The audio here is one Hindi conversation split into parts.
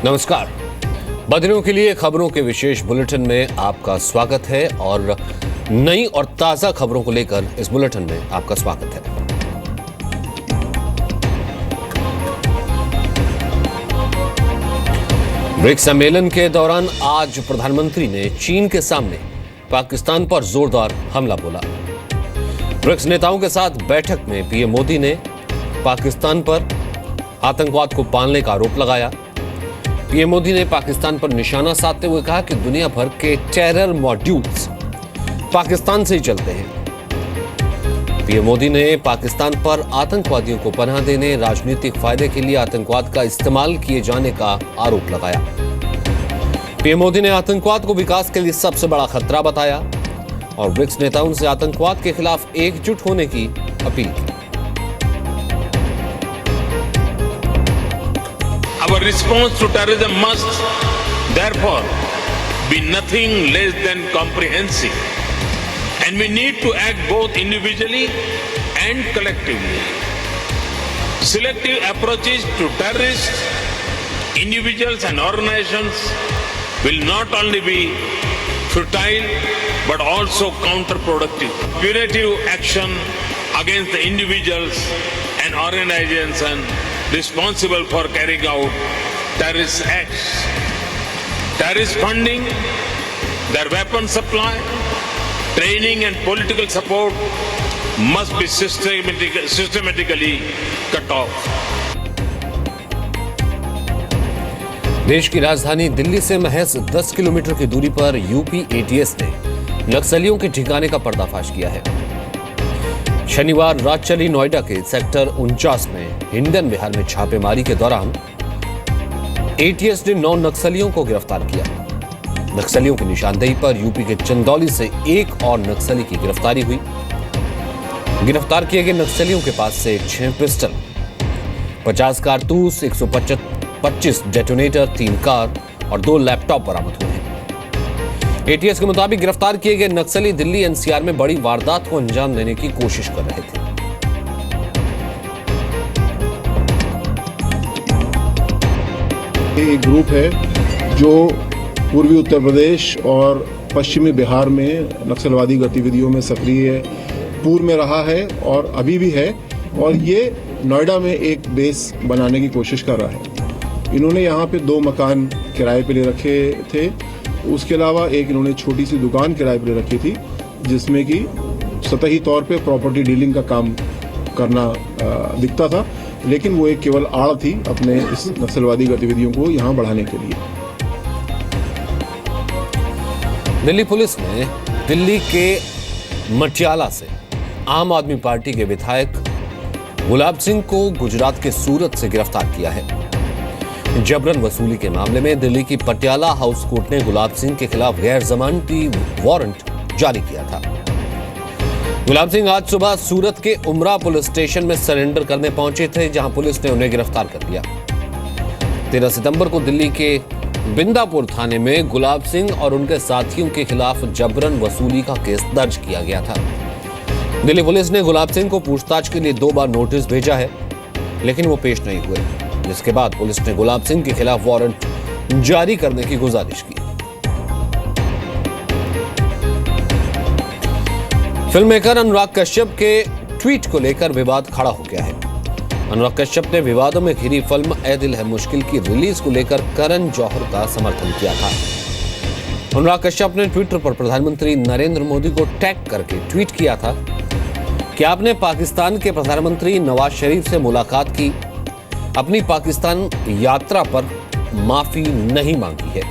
नमस्कार। बदरियों के लिए खबरों के विशेष बुलेटिन में आपका स्वागत है और नई और ताजा खबरों को लेकर इस बुलेटिन में आपका स्वागत है। ब्रिक्स सम्मेलन के दौरान आज प्रधानमंत्री ने चीन के सामने पाकिस्तान पर जोरदार हमला बोला। ब्रिक्स नेताओं के साथ बैठक में पीएम मोदी ने पाकिस्तान पर आतंकवाद को पालने का आरोप लगाया। पीएम मोदी ने पाकिस्तान पर निशाना साधते हुए कहा कि दुनिया भर के टेरर मॉड्यूल्स पाकिस्तान से ही चलते हैं। पीएम मोदी ने पाकिस्तान पर आतंकवादियों को पनाह देने, राजनीतिक फायदे के लिए आतंकवाद का इस्तेमाल किए जाने का आरोप लगाया। पीएम मोदी ने आतंकवाद को विकास के लिए सबसे बड़ा खतरा बताया और ब्रिक्स नेताओं से आतंकवाद के खिलाफ एकजुट होने की अपील की। Our response to terrorism must, therefore, be nothing less than comprehensive. And we need to act both individually and collectively. Selective approaches to terrorists, individuals and organizations will not only be futile but also counterproductive. Punitive action against the individuals and organizations responsible for carrying out terrorist acts, terrorist funding, their weapon supply, training and political support must be systematically cut off. देश की राजधानी दिल्ली से महज 10 किलोमीटर की दूरी पर यूपी एटीएस ने नक्सलियों के ठिकाने का पर्दाफाश किया है। शनिवार रात चली नोएडा के सेक्टर 49 में हिंडन बिहार में छापेमारी के दौरान एटीएस ने 9 नक्सलियों को गिरफ्तार किया। नक्सलियों की निशानदेही पर यूपी के चंदौली से एक और नक्सली की गिरफ्तारी हुई। गिरफ्तार किए गए नक्सलियों के पास से 6 पिस्टल, 50 कारतूस, 125 डेटोनेटर, 3 कार और 2 लैपटॉप बरामद हुए हैं। एटीएस के मुताबिक गिरफ्तार किए गए नक्सली दिल्ली एनसीआर में बड़ी वारदात को अंजाम देने की कोशिश कर रहे थे। एक ग्रुप है जो पूर्वी उत्तर प्रदेश और पश्चिमी बिहार में नक्सलवादी गतिविधियों में सक्रिय पूर्व में रहा है और अभी भी है, और ये नोएडा में एक बेस बनाने की कोशिश कर रहा है। इन्होंने यहाँ पे 2 मकान किराए पे ले रखे थे। उसके अलावा एक इन्होंने छोटी सी दुकान किराए पर रखी थी जिसमें कि सतही तौर पे प्रॉपर्टी डीलिंग का काम करना दिखता था, लेकिन वो एक केवल आड़ थी अपने इस नक्सलवादी गतिविधियों को यहाँ बढ़ाने के लिए। दिल्ली पुलिस ने दिल्ली के मटियाला से आम आदमी पार्टी के विधायक गुलाब सिंह को गुजरात के सूरत से गिरफ्तार किया है। जबरन वसूली के मामले में दिल्ली की पटियाला हाउस कोर्ट ने गुलाब सिंह के खिलाफ गैर जमानती वारंट जारी किया था। गुलाब सिंह आज सुबह सूरत के उमरा पुलिस स्टेशन में सरेंडर करने पहुंचे थे, जहां पुलिस ने उन्हें गिरफ्तार कर लिया। 13 सितंबर को दिल्ली के बिंदापुर थाने में गुलाब सिंह और उनके साथियों के खिलाफ जबरन वसूली का केस दर्ज किया गया था। दिल्ली पुलिस ने गुलाब सिंह को पूछताछ के लिए 2 बार नोटिस भेजा है, लेकिन वो पेश नहीं हुए, जिसके बाद पुलिस ने गुलाब सिंह के खिलाफ वारंट जारी करने की गुजारिश की। फिल्म मेकर अनुराग कश्यप के ट्वीट को लेकर विवाद खड़ा हो गया है। अनुराग कश्यप ने विवादों में घिरी फिल्म ए दिल है मुश्किल की रिलीज को लेकर करण जौहर का समर्थन किया था। अनुराग कश्यप ने ट्विटर पर प्रधानमंत्री नरेंद्र मोदी को टैग करके ट्वीट किया था कि आपने पाकिस्तान के प्रधानमंत्री नवाज शरीफ से मुलाकात की, अपनी पाकिस्तान यात्रा पर माफी नहीं मांगी है।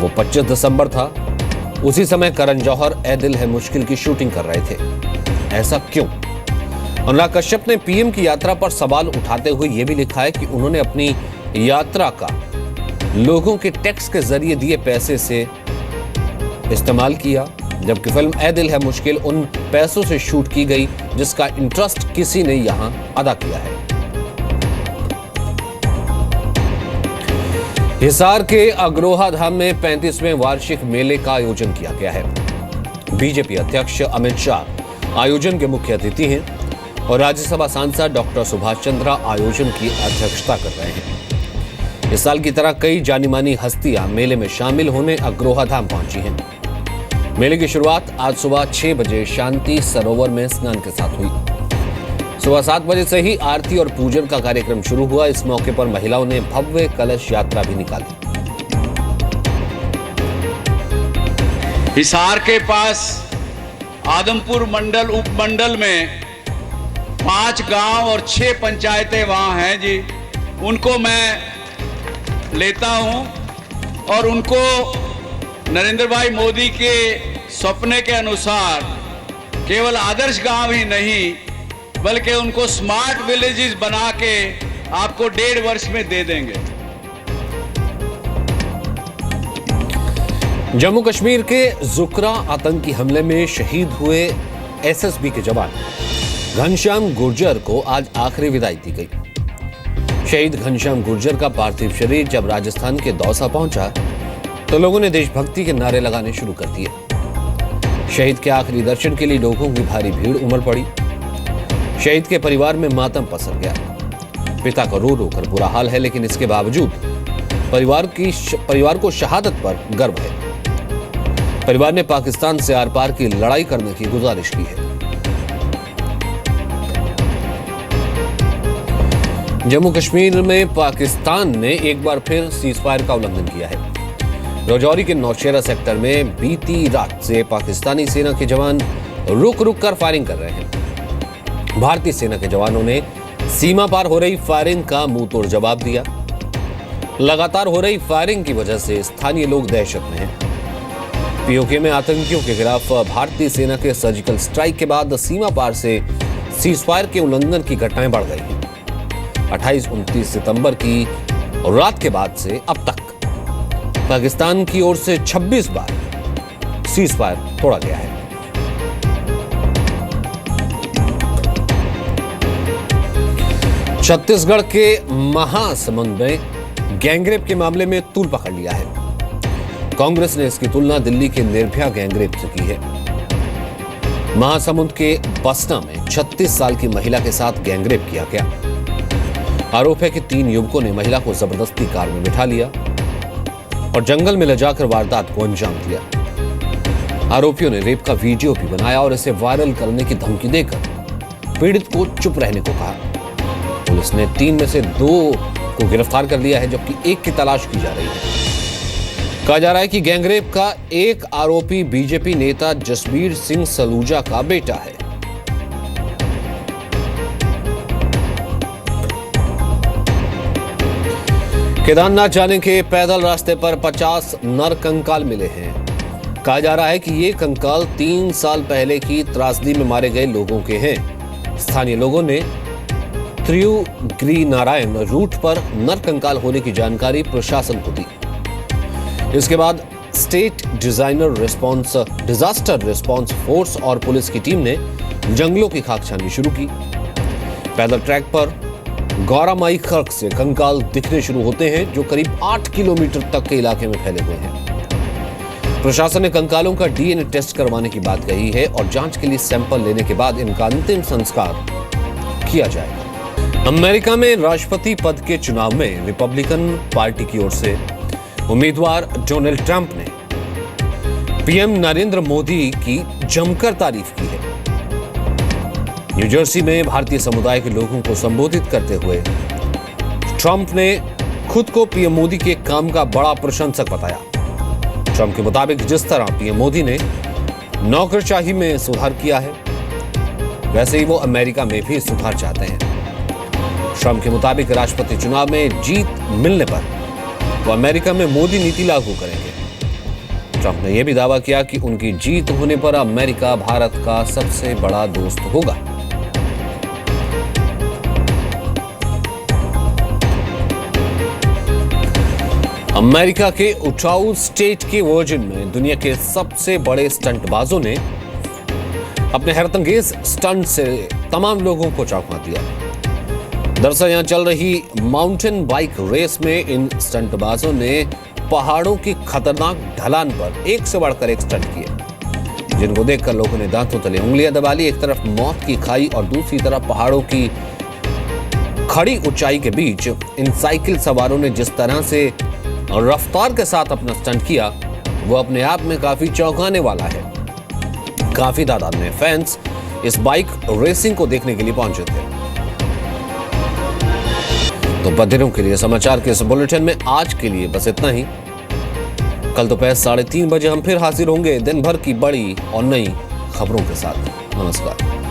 वो 25 दिसंबर था। उसी समय करण जौहर ए दिल है मुश्किल की शूटिंग कर रहे थे। ऐसा क्यों? अनुराग कश्यप ने पीएम की यात्रा पर सवाल उठाते हुए यह भी लिखा है कि उन्होंने अपनी यात्रा का लोगों के टैक्स के जरिए दिए पैसे से इस्तेमाल किया, जबकि फिल्म ए दिल है मुश्किल उन पैसों से शूट की गई जिसका इंटरेस्ट किसी ने यहां अदा किया है। हिसार के अग्रोहा धाम में 35वें वार्षिक मेले का आयोजन किया गया है। बीजेपी अध्यक्ष अमित शाह आयोजन के मुख्य अतिथि हैं और राज्यसभा सांसद डॉक्टर सुभाष चंद्रा आयोजन की अध्यक्षता कर रहे हैं। इस साल की तरह कई जानी मानी हस्तियां मेले में शामिल होने अग्रोहा धाम पहुंची हैं। मेले की शुरुआत आज सुबह 6 बजे शांति सरोवर में स्नान के साथ हुई। सुबह 7 बजे से ही आरती और पूजन का कार्यक्रम शुरू हुआ। इस मौके पर महिलाओं ने भव्य कलश यात्रा भी निकाली। हिसार के पास आदमपुर मंडल उपमंडल में 5 गांव और 6 पंचायतें वहां हैं जी। उनको मैं लेता हूं और उनको नरेंद्र भाई मोदी के सपने के अनुसार केवल आदर्श गांव ही नहीं बल्कि उनको स्मार्ट विलेजेस बना के आपको 1.5 वर्ष में दे देंगे। जम्मू कश्मीर के जुकरा आतंकी हमले में शहीद हुए एसएसबी के जवान घनश्याम गुर्जर को आज आखिरी विदाई दी गई। शहीद घनश्याम गुर्जर का पार्थिव शरीर जब राजस्थान के दौसा पहुंचा तो लोगों ने देशभक्ति के नारे लगाने शुरू कर दिए। शहीद के आखिरी दर्शन के लिए लोगों की भारी भीड़ उमड़ पड़ी। शहीद के परिवार में मातम पसर गया। पिता का रो रो कर बुरा हाल है, लेकिन इसके बावजूद परिवार को शहादत पर गर्व है। परिवार ने पाकिस्तान से आर पार की लड़ाई करने की गुजारिश की है। जम्मू कश्मीर में पाकिस्तान ने एक बार फिर सीजफायर का उल्लंघन किया है। राजौरी के नौशेरा सेक्टर में बीती रात से पाकिस्तानी सेना के जवान रुक रुक कर फायरिंग कर रहे हैं। भारतीय सेना के जवानों ने सीमा पार हो रही फायरिंग का मुंह तोड़ जवाब दिया। लगातार हो रही फायरिंग की वजह से स्थानीय लोग दहशत में हैं। पीओके में आतंकियों के खिलाफ भारतीय सेना के सर्जिकल स्ट्राइक के बाद सीमा पार से सीजफायर के उल्लंघन की घटनाएं बढ़ गई हैं। 28-29 सितंबर की रात के बाद से अब तक पाकिस्तान की ओर से 26 बार सीजफायर तोड़ा गया है। छत्तीसगढ़ के महासमुंद में गैंगरेप के मामले में तूल पकड़ लिया है। कांग्रेस ने इसकी तुलना दिल्ली के निर्भया गैंगरेप से की है। महासमुंद के बसना में 36 साल की महिला के साथ गैंगरेप किया गया। आरोप है कि 3 युवकों ने महिला को जबरदस्ती कार में बिठा लिया और जंगल में ले जाकर वारदात को अंजाम दिया। आरोपियों ने रेप का वीडियो भी बनाया और इसे वायरल करने की धमकी देकर पीड़ित को चुप रहने को कहा। पुलिस ने 3 में से 2 को गिरफ्तार कर लिया है, जबकि 1 की तलाश की जा रही है। कहा जा रहा है कि गैंगरेप का एक आरोपी बीजेपी नेता जसबीर सिंह सलूजा का बेटा है। केदारनाथ जाने के पैदल रास्ते पर 50 नर कंकाल मिले हैं। कहा जा रहा है कि ये कंकाल 3 साल पहले की त्रासदी में मारे गए लोगों के हैं। स्थानीय लोगों ने त्रियुगिरी नारायण रूट पर नर कंकाल होने की जानकारी प्रशासन को दी। इसके बाद स्टेट डिजास्टर रिस्पांस फोर्स और पुलिस की टीम ने जंगलों की खाक छाननी शुरू की। पैदल ट्रैक पर गौरामाई खर्क से कंकाल दिखने शुरू होते हैं, जो करीब 8 किलोमीटर तक के इलाके में फैले हुए हैं। प्रशासन ने कंकालों का डीएनए टेस्ट करवाने की बात कही है और जांच के लिए सैंपल लेने के बाद इनका अंतिम संस्कार किया जाएगा। अमेरिका में राष्ट्रपति पद के चुनाव में रिपब्लिकन पार्टी की ओर से उम्मीदवार डोनाल्ड ट्रंप ने पीएम नरेंद्र मोदी की जमकर तारीफ की है। न्यू जर्सी में भारतीय समुदाय के लोगों को संबोधित करते हुए ट्रंप ने खुद को पीएम मोदी के काम का बड़ा प्रशंसक बताया। ट्रंप के मुताबिक जिस तरह पीएम मोदी ने नौकरशाही में सुधार किया है, वैसे ही वो अमेरिका में भी सुधार चाहते हैं। ट्रंप के मुताबिक राष्ट्रपति चुनाव में जीत मिलने पर वो अमेरिका में मोदी नीति लागू करेंगे। ट्रंप ने यह भी दावा किया कि उनकी जीत होने पर अमेरिका भारत का सबसे बड़ा दोस्त होगा। अमेरिका के उटाउ स्टेट के वर्जिन में दुनिया के सबसे बड़े स्टंटबाजों ने अपने हैरतअंगेज स्टंट से तमाम लोगों को चौंका दिया। दरअसल यहां चल रही माउंटेन बाइक रेस में इन स्टंटबाजों ने पहाड़ों की खतरनाक ढलान पर एक से बढ़कर एक स्टंट किए, जिनको देखकर लोगों ने दांतों तले उंगलियां दबा ली। एक तरफ मौत की खाई और दूसरी तरफ पहाड़ों की खड़ी ऊंचाई के बीच इन साइकिल सवारों ने जिस तरह से रफ्तार के साथ अपना स्टंट किया, वो अपने आप में काफी चौंकाने वाला है। काफी तादाद में फैंस इस बाइक रेसिंग को देखने के लिए पहुंचे थे। तो बधिरों के लिए समाचार के इस बुलेटिन में आज के लिए बस इतना ही। कल दोपहर 3:30 बजे हम फिर हाजिर होंगे दिन भर की बड़ी और नई खबरों के साथ। नमस्कार।